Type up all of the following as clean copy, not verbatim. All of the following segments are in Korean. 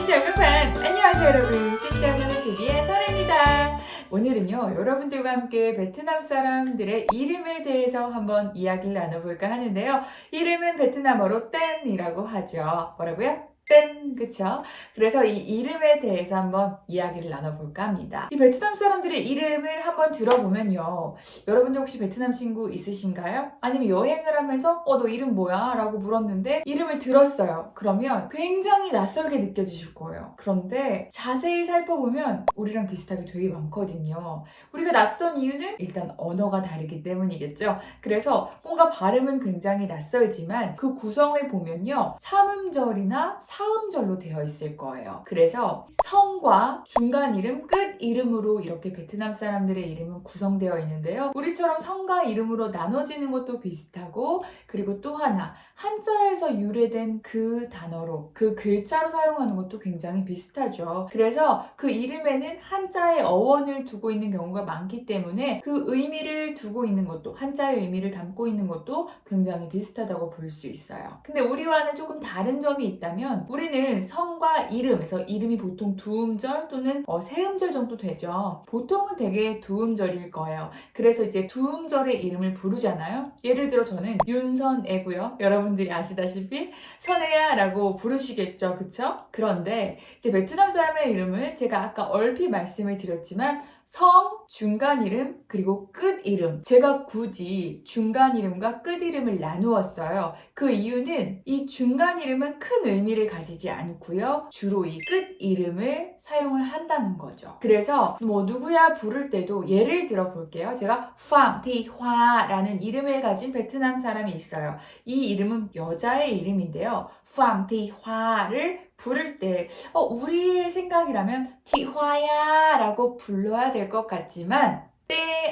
신절급한 안녕하세요 여러분, 신절급TV의 설혜입니다. 오늘은요 여러분들과 함께 베트남 사람들의 이름에 대해서 한번 이야기를 나눠볼까 하는데요. 이름은 베트남어로 땐이라고 하죠. 뭐라고요? 땐, 그쵸? 그래서 이 이름에 대해서 한번 이야기를 나눠볼까 합니다. 이 베트남 사람들의 이름을 한번 들어보면요, 여러분들 혹시 베트남 친구 있으신가요? 아니면 여행을 하면서 너 이름 뭐야? 라고 물었는데 이름을 들었어요. 그러면 굉장히 낯설게 느껴지실 거예요. 그런데 자세히 살펴보면 우리랑 비슷하게 되게 많거든요. 우리가 낯선 이유는 일단 언어가 다르기 때문이겠죠. 그래서 뭔가 발음은 굉장히 낯설지만 그 구성을 보면요, 삼음절이나 사음절로 되어 있을 거예요. 그래서 성과 중간 이름, 끝 이름으로 이렇게 베트남 사람들의 이름은 구성되어 있는데요. 우리처럼 성과 이름으로 나눠지는 것도 비슷하고, 그리고 또 하나, 한자에서 유래된 그 단어로, 그 글자로 사용하는 것도 굉장히 비슷하죠. 그래서 그 이름에는 한자의 어원을 두고 있는 경우가 많기 때문에 그 의미를 두고 있는 것도, 한자의 의미를 담고 있는 것도 굉장히 비슷하다고 볼 수 있어요. 근데 우리와는 조금 다른 점이 있다면, 우리는 성과 이름에서 이름이 보통 두음절 또는 세음절 정도 되죠. 보통은 되게 두음절일 거예요. 그래서 이제 두음절의 이름을 부르잖아요. 예를 들어 저는 윤선애고요. 여러분들이 아시다시피 선애야 라고 부르시겠죠. 그쵸? 그런데 이제 베트남 사람의 이름을 제가 아까 얼핏 말씀을 드렸지만 성, 중간 이름, 그리고 끝 이름. 제가 굳이 중간 이름과 끝 이름을 나누었어요. 그 이유는 이 중간 이름은 큰 의미를 가지지 않고요. 주로 이 끝 이름을 사용을 한다는 거죠. 그래서 뭐 누구야 부를 때도 예를 들어 볼게요. 제가 Pham Thi Hoa라는 이름을 가진 베트남 사람이 있어요. 이 이름은 여자의 이름인데요. Pham Thi Hoa를 부를 때 우리의 생각이라면 티화야 라고 불러야 될 것 같지만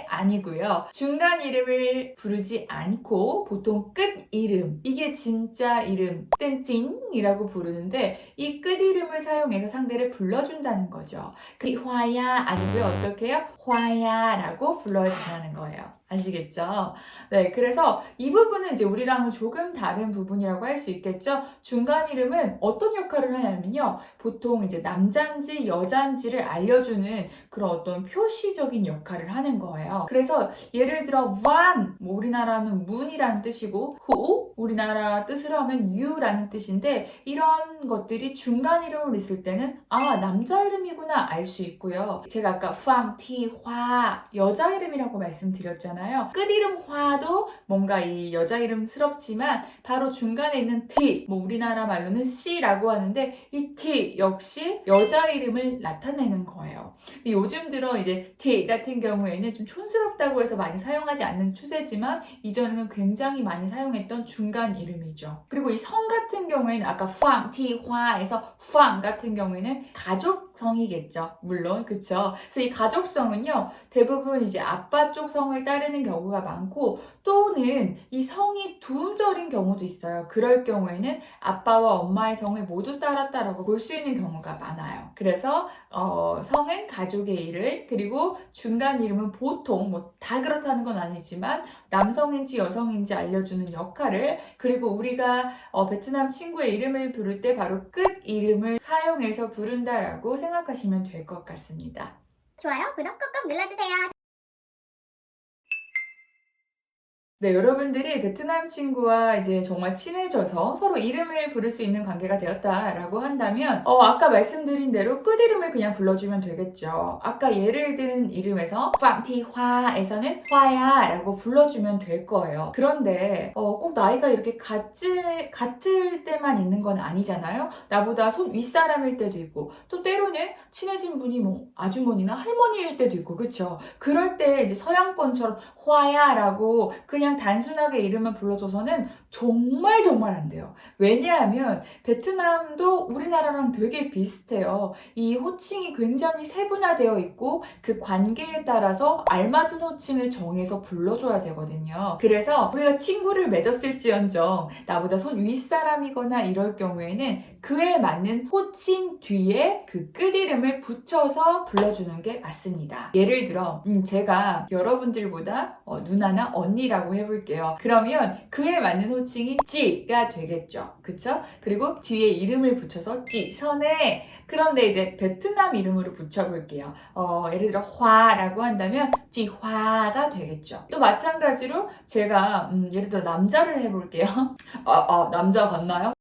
아니고요. 중간 이름을 부르지 않고 보통 끝 이름, 이게 진짜 이름 땡찡이라고 부르는데 이 끝 이름을 사용해서 상대를 불러준다는 거죠. 티화야 아니고요. 어떻게 해요? 화야 라고 불러야 된다는 거예요. 아시겠죠? 네, 그래서 이 부분은 이제 우리랑은 조금 다른 부분이라고 할 수 있겠죠? 중간 이름은 어떤 역할을 하냐면요. 보통 이제 남잔지 여잔지를 알려주는 그런 어떤 표시적인 역할을 하는 거예요. 그래서 예를 들어 van, 뭐 우리나라는 문이라는 뜻이고 후, 우리나라 뜻으로 하면 유라는 뜻인데 이런 것들이 중간 이름으로 있을 때는 남자 이름이구나 알 수 있고요. 제가 아까 pham, thi, hoa 여자 이름이라고 말씀드렸잖아요. 끝 이름 화도 뭔가 이 여자 이름스럽지만 바로 중간에 있는 t, 뭐 우리나라 말로는 c라고 하는데 이 t 역시 여자 이름을 나타내는 거예요. 요즘 들어 이제 t 같은 경우에는 좀 촌스럽다고 해서 많이 사용하지 않는 추세지만 이전에는 굉장히 많이 사용했던 중간 이름이죠. 그리고 이 성 같은 경우에는 아까 pham, thi, hoa에서 pham 같은 경우에는 가족성이겠죠. 물론 그쵸. 그래서 이 가족성은요 대부분 이제 아빠 쪽 성을 따르는 경우가 많고 또는 이 성이 두음절인 경우도 있어요. 그럴 경우에는 아빠와 엄마의 성을 모두 따랐다라고 볼 수 있는 경우가 많아요. 그래서 성은 가족의 이름, 그리고 중간 이름은 보통 뭐 다 그렇다는 건 아니지만 남성인지 여성인지 알려주는 역할을, 그리고 우리가 베트남 친구의 이름을 부를 때 바로 끝 이름을 사용해서 부른다라고 생각하시면 될 것 같습니다. 좋아요, 구독 꾹꾹 눌러주세요. 네, 여러분들이 베트남 친구와 이제 정말 친해져서 서로 이름을 부를 수 있는 관계가 되었다라고 한다면 아까 말씀드린 대로 끝 이름을 그냥 불러주면 되겠죠. 아까 예를 든 이름에서 Pham Thi Hoa에서는 화야 라고 불러주면 될 거예요. 그런데 꼭 나이가 이렇게 같을 때만 있는 건 아니잖아요. 나보다 손 윗사람일 때도 있고 또 때로는 친해진 분이 뭐 아주머니나 할머니일 때도 있고 그쵸? 그럴 때 이제 서양권처럼 화야 라고 그냥 단순하게 이름만 불러줘서는 정말 안 돼요. 왜냐하면 베트남도 우리나라랑 되게 비슷해요. 이 호칭이 굉장히 세분화되어 있고 그 관계에 따라서 알맞은 호칭을 정해서 불러줘야 되거든요. 그래서 우리가 친구를 맺었을지언정 나보다 손 윗사람이거나 이럴 경우에는 그에 맞는 호칭 뒤에 그 끝 이름을 붙여서 불러주는 게 맞습니다. 예를 들어 제가 여러분들보다 누나나 언니라고 해볼게요. 그러면 그에 맞는 호칭이 찌가 되겠죠. 그쵸? 그리고 뒤에 이름을 붙여서 찌, 선해. 그런데 이제 베트남 이름으로 붙여볼게요. 예를 들어 화라고 한다면 찌화가 되겠죠. 또 마찬가지로 제가 예를 들어 남자를 해볼게요. 남자 같나요?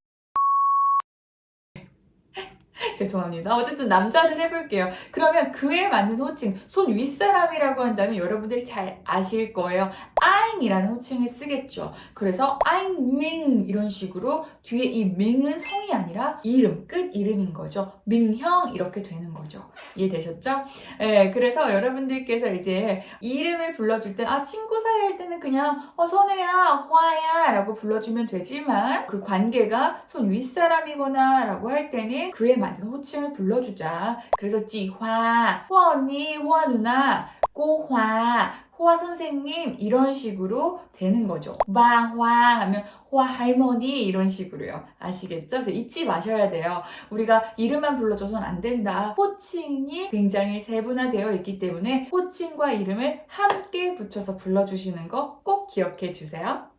죄송합니다. 어쨌든 남자를 해볼게요. 그러면 그에 맞는 호칭, 손 윗사람이라고 한다면 여러분들이 잘 아실 거예요. 아잉이라는 호칭을 쓰겠죠. 그래서 아잉밍 이런 식으로 뒤에 이 밍은 성이 아니라 이름, 끝 이름인 거죠. 민형 이렇게 되는 거죠. 이해되셨죠? 네, 그래서 여러분들께서 이제 이름을 불러줄 때 친구 사이 할 때는 그냥 선혜야, 화야 라고 불러주면 되지만 그 관계가 손 윗사람이거나 라고 할 때는 그에 맞는 호칭을 불러주자. 그래서 찌화, 호아 언니, 호아 누나, 꼬화, 호아 선생님 이런 식으로 되는 거죠. 마화 하면 호아 할머니 이런 식으로요. 아시겠죠? 그래서 잊지 마셔야 돼요. 우리가 이름만 불러줘서는 안 된다. 호칭이 굉장히 세분화되어 있기 때문에 호칭과 이름을 함께 붙여서 불러주시는 거 꼭 기억해 주세요.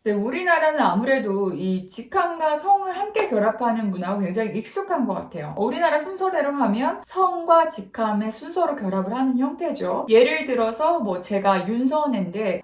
네, 우리나라는 아무래도 이 직함과 성을 함께 결합하는 문화가 굉장히 익숙한 것 같아요. 우리나라 순서대로 하면 성과 직함의 순서로 결합을 하는 형태죠. 예를 들어서 제가 윤선혜인데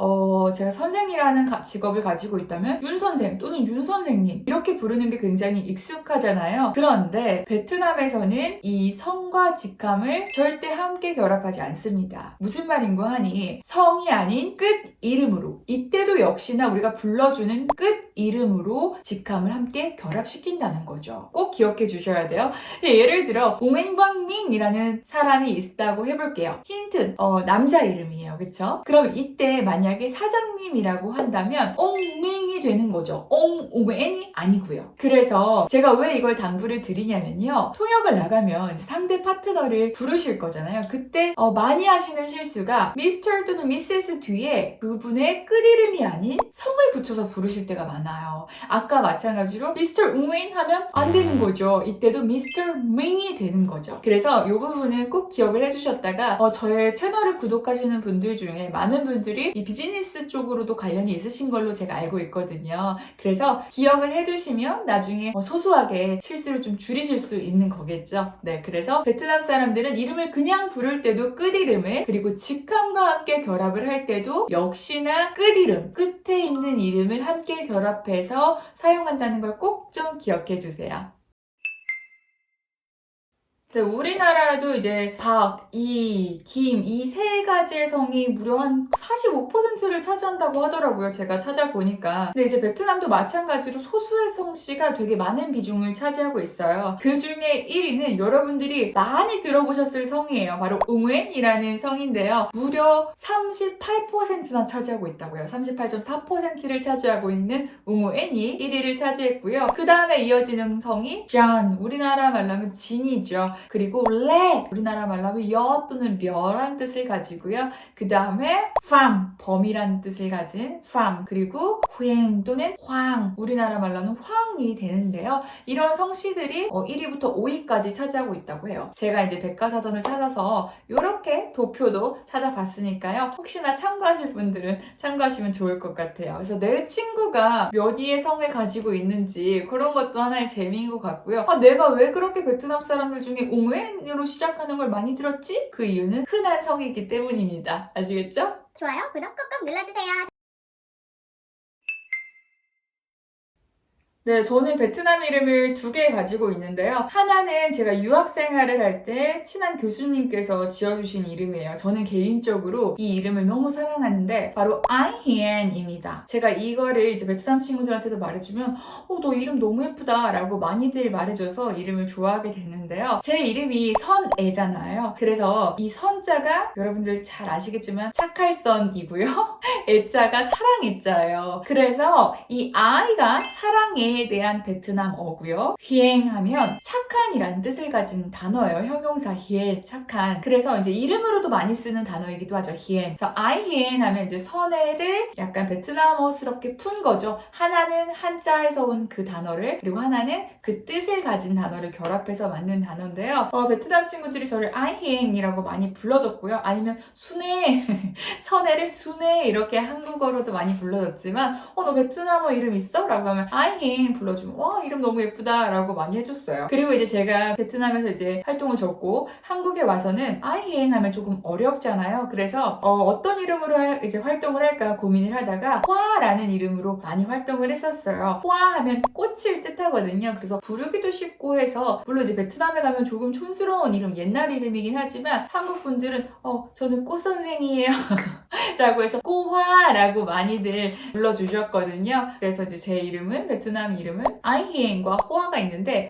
제가 선생이라는 직업을 가지고 있다면 윤선생 또는 윤선생님 이렇게 부르는 게 굉장히 익숙하잖아요. 그런데 베트남에서는 이 성과 직함을 절대 함께 결합하지 않습니다. 무슨 말인고 하니 성이 아닌 끝 이름으로 이때도 역시나 우리가 불러주는 끝 이름으로 직함을 함께 결합시킨다는 거죠. 꼭 기억해 주셔야 돼요. 예를 들어 옹행방밍이라는 사람이 있다고 해볼게요. 힌트, 남자 이름이에요. 그쵸? 그럼 이때 만약에 사장님이라고 한다면 옹밍이 되는 거죠. 옹행이 아니고요. 그래서 제가 왜 이걸 당부를 드리냐면요. 통역을 나가면 이제 상대 파트너를 부르실 거잖아요. 그때 많이 하시는 실수가 미스터 또는 미세스 뒤에 그분의 끝 이름이 아닌 성을 붙여서 부르실 때가 많아요. 아까 마찬가지로 미스터 웅웨인 하면 안 되는 거죠. 이때도 미스터 밍이 되는 거죠. 그래서 이 부분은 꼭 기억을 해주셨다가 저의 채널을 구독하시는 분들 중에 많은 분들이 이 비즈니스 쪽으로도 관련이 있으신 걸로 제가 알고 있거든요. 그래서 기억을 해두시면 나중에 소소하게 실수를 좀 줄이실 수 있는 거겠죠. 네, 그래서 베트남 사람들은 이름을 그냥 부를 때도 끝 이름을 그리고 직함과 함께 결합을 할 때도 역시나 끝 이름, 끝에 있는 이름을 함께 결합해서 사용한다는 걸 꼭 좀 기억해 주세요. 우리나라도 이제 박, 이, 김 이 세 가지의 성이 무려 한 45%를 차지한다고 하더라고요. 제가 찾아보니까. 근데 이제 베트남도 마찬가지로 소수의 성씨가 되게 많은 비중을 차지하고 있어요. 그 중에 1위는 여러분들이 많이 들어보셨을 성이에요. 바로 웅웬이라는 성인데요. 무려 38%나 차지하고 있다고요. 38.4%를 차지하고 있는 웅웬이 1위를 차지했고요. 그 다음에 이어지는 성이 짠, 우리나라 말로 하면 진이죠. 그리고 레, 우리나라 말로 하면 여 또는 려란 뜻을 가지고요. 그 다음에 팜, 범이란 뜻을 가진 팜, 그리고 후행 또는 황, 우리나라 말로는 황이 되는데요. 이런 성씨들이 1위부터 5위까지 차지하고 있다고 해요. 제가 이제 백과사전을 찾아서 이렇게 도표도 찾아봤으니까요. 혹시나 참고하실 분들은 참고하시면 좋을 것 같아요. 그래서 내 친구가 몇 위의 성을 가지고 있는지 그런 것도 하나의 재미인 것 같고요. 내가 왜 그렇게 베트남 사람들 중에 옹웬으로 시작하는 걸 많이 들었지? 그 이유는 흔한 성이기 때문입니다. 아시겠죠? 좋아요, 구독 꾹꾹 눌러주세요. 네, 저는 베트남 이름을 2개 가지고 있는데요. 하나는 제가 유학 생활을 할 때 친한 교수님께서 지어주신 이름이에요. 저는 개인적으로 이 이름을 너무 사랑하는데 바로 아이히엔입니다. 제가 이거를 이제 베트남 친구들한테도 말해주면 너 이름 너무 예쁘다 라고 많이들 말해줘서 이름을 좋아하게 됐는데요. 제 이름이 선애잖아요. 그래서 이 선자가 여러분들 잘 아시겠지만 착할 선이고요. 애자가 사랑 애자예요. 그래서 이 아이가 사랑애 아이에 대한 베트남어고요. 희행하면 착한이란 뜻을 가진 단어예요. 형용사 희엔, 착한. 그래서 이제 이름으로도 많이 쓰는 단어이기도 하죠. 희엔. 그래서 아이 희엔 하면 이제 선해를 약간 베트남어스럽게 푼 거죠. 하나는 한자에서 온 그 단어를, 그리고 하나는 그 뜻을 가진 단어를 결합해서 만든 단어인데요. 베트남 친구들이 저를 아이 희엔이라고 많이 불러줬고요. 아니면 순해, 선해를 순해 이렇게 한국어로도 많이 불러줬지만 너 베트남어 이름 있어? 라고 하면 아이 희엔 불러주면 와 이름 너무 예쁘다 라고 많이 해줬어요. 그리고 이제 제가 베트남에서 이제 활동을 줬고 한국에 와서는 아이 희엔 하면 조금 어렵잖아요. 그래서 어떤 이름으로 이제 활동을 할까 고민을 하다가 화라는 이름으로 많이 활동을 했었어요. 화 하면 꽃을 뜻하거든요. 그래서 부르기도 쉽고 해서 물론 이제 베트남에 가면 조금 촌스러운 이름, 옛날 이름이긴 하지만 한국 분들은 저는 꽃 선생이에요 라고 해서 꼬화라고 많이들 불러주셨거든요. 그래서 이제 제 이름은 베트남 이름은 아이히엔과 호아가 있는데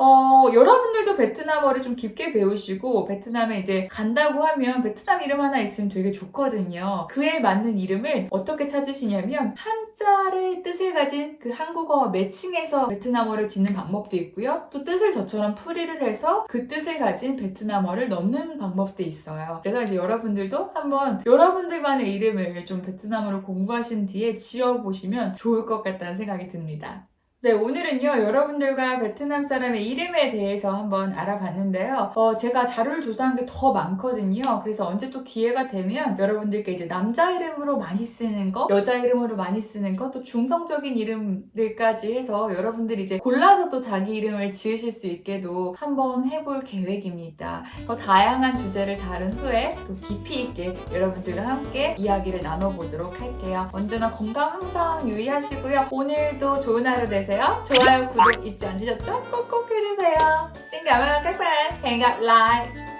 여러분들도 베트남어를 좀 깊게 배우시고 베트남에 이제 간다고 하면 베트남 이름 하나 있으면 되게 좋거든요. 그에 맞는 이름을 어떻게 찾으시냐면 한자의 뜻을 가진 그 한국어 매칭해서 베트남어를 짓는 방법도 있고요. 또 뜻을 저처럼 풀이를 해서 그 뜻을 가진 베트남어를 넣는 방법도 있어요. 그래서 이제 여러분들도 한번 여러분들만의 이름을 좀 베트남어로 공부하신 뒤에 지어보시면 좋을 것 같다는 생각이 듭니다. 네, 오늘은요, 여러분들과 베트남 사람의 이름에 대해서 한번 알아봤는데요. 제가 자료를 조사한 게 더 많거든요. 그래서 언제 또 기회가 되면 여러분들께 이제 남자 이름으로 많이 쓰는 거, 여자 이름으로 많이 쓰는 거, 또 중성적인 이름들까지 해서 여러분들이 이제 골라서 또 자기 이름을 지으실 수 있게도 한번 해볼 계획입니다. 더 다양한 주제를 다룬 후에 또 깊이 있게 여러분들과 함께 이야기를 나눠보도록 할게요. 언제나 건강 항상 유의하시고요. 오늘도 좋은 하루 되세요. 좋아요, 구독 잊지 않으셨죠? 꼭꼭 해주세요. Xin cảm ơn các bạn. Hẹn gặp lại.